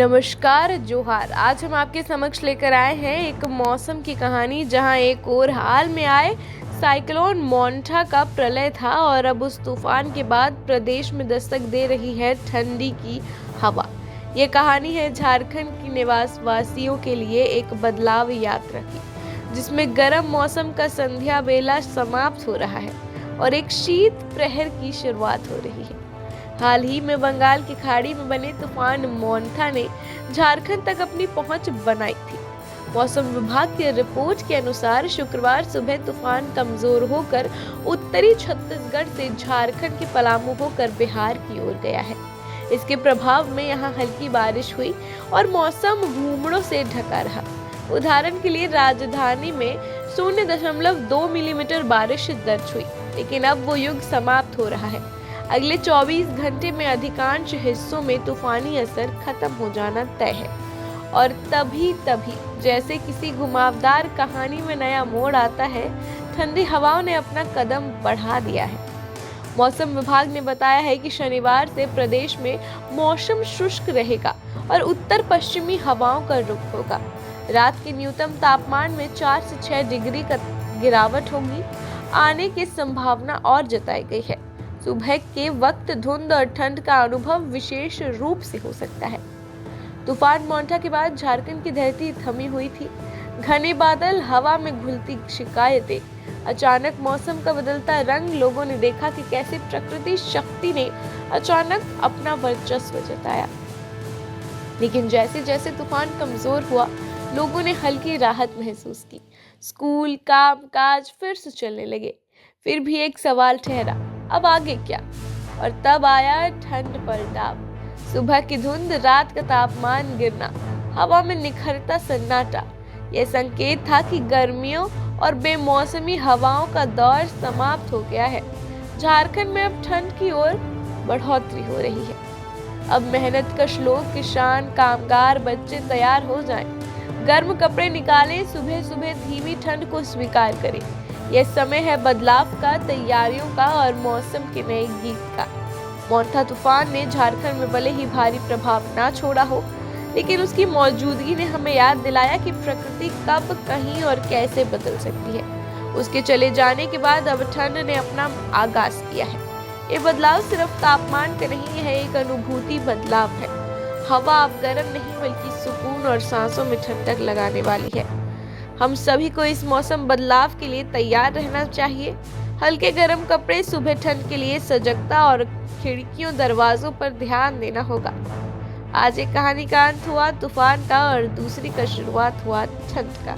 नमस्कार जोहार। आज हम आपके समक्ष लेकर आए हैं एक मौसम की कहानी, जहां एक और हाल में आए साइक्लोन मोंटा का प्रलय था और अब उस तूफान के बाद प्रदेश में दस्तक दे रही है ठंडी की हवा। ये कहानी है झारखंड की निवास वासियों के लिए एक बदलाव यात्रा की, जिसमें गर्म मौसम का संध्या बेला समाप्त हो रहा है और एक शीत प्रहर की शुरुआत हो रही है। हाल ही में बंगाल की खाड़ी में बने तूफान मोंटा ने झारखंड तक अपनी पहुंच बनाई थी। मौसम विभाग की रिपोर्ट के अनुसार शुक्रवार सुबह तूफान कमजोर होकर उत्तरी छत्तीसगढ़ से झारखंड के पलामू होकर बिहार की ओर गया है। इसके प्रभाव में यहां हल्की बारिश हुई और मौसम घूमड़ों से ढका रहा। उदाहरण के लिए राजधानी में 0.2 मिलीमीटर बारिश दर्ज हुई, लेकिन अब वो युग समाप्त हो रहा है। अगले 24 घंटे में अधिकांश हिस्सों में तूफानी असर खत्म हो जाना तय है और तभी जैसे किसी घुमावदार कहानी में नया मोड़ आता है, ठंडी हवाओं ने अपना कदम बढ़ा दिया है। मौसम विभाग ने बताया है कि शनिवार से प्रदेश में मौसम शुष्क रहेगा और उत्तर पश्चिमी हवाओं का रुख होगा। रात के न्यूनतम तापमान में 4 से 6 डिग्री का गिरावट होगी आने की संभावना और जताई गई है। सुबह के वक्त धुंध और ठंड का अनुभव विशेष रूप से हो सकता है। तूफान मोंटा के बाद झारखंड की धरती थमी हुई थी। घने बादल, हवा में घुलती शिकायतें, अचानक मौसम का बदलता रंग, लोगों ने देखा कि कैसे प्रकृति शक्ति ने अचानक अपना वर्चस्व जताया। लेकिन जैसे जैसे तूफान कमजोर हुआ, लोगों ने हल्की राहत महसूस की। स्कूल, काम काज फिर से चलने लगे। फिर भी एक सवाल ठहरा, अब आगे क्या? और तब आया ठंड पलटाव। सुबह की धुंध, रात का तापमान गिरना, हवा में निखरता सन्नाटा। यह संकेत था कि गर्मियों और बेमौसमी हवाओं का दौर समाप्त हो गया है। झारखंड में अब ठंड की ओर बढ़ोतरी हो रही है। अब मेहनतकश लोग, किसान, कामगार, बच्चे तैयार हो जाएं। गर्म कपड़े निकालें, सुबह सुबह धीमी ठंड को स्वीकार करें। यह समय है बदलाव का, तैयारियों का और मौसम के नए गीत का। मोंटा तूफान ने झारखंड में भले ही भारी प्रभाव ना छोड़ा हो, लेकिन उसकी मौजूदगी ने हमें याद दिलाया कि प्रकृति कब, कहीं और कैसे बदल सकती है। उसके चले जाने के बाद अब ठंड ने अपना आगाज किया है। ये बदलाव सिर्फ तापमान का नहीं है, एक अनुभूति बदलाव है। हवा अब गर्म नहीं बल्कि सुकून और सांसों में ठंडक लगाने वाली है। हम सभी को इस मौसम बदलाव के लिए तैयार रहना चाहिए। हल्के गर्म कपड़े, सुबह ठंड के लिए सजगता और खिड़कियों दरवाजों पर ध्यान देना होगा। आज एक कहानी का अंत हुआ तूफान का और दूसरी का शुरुआत हुआ ठंड का।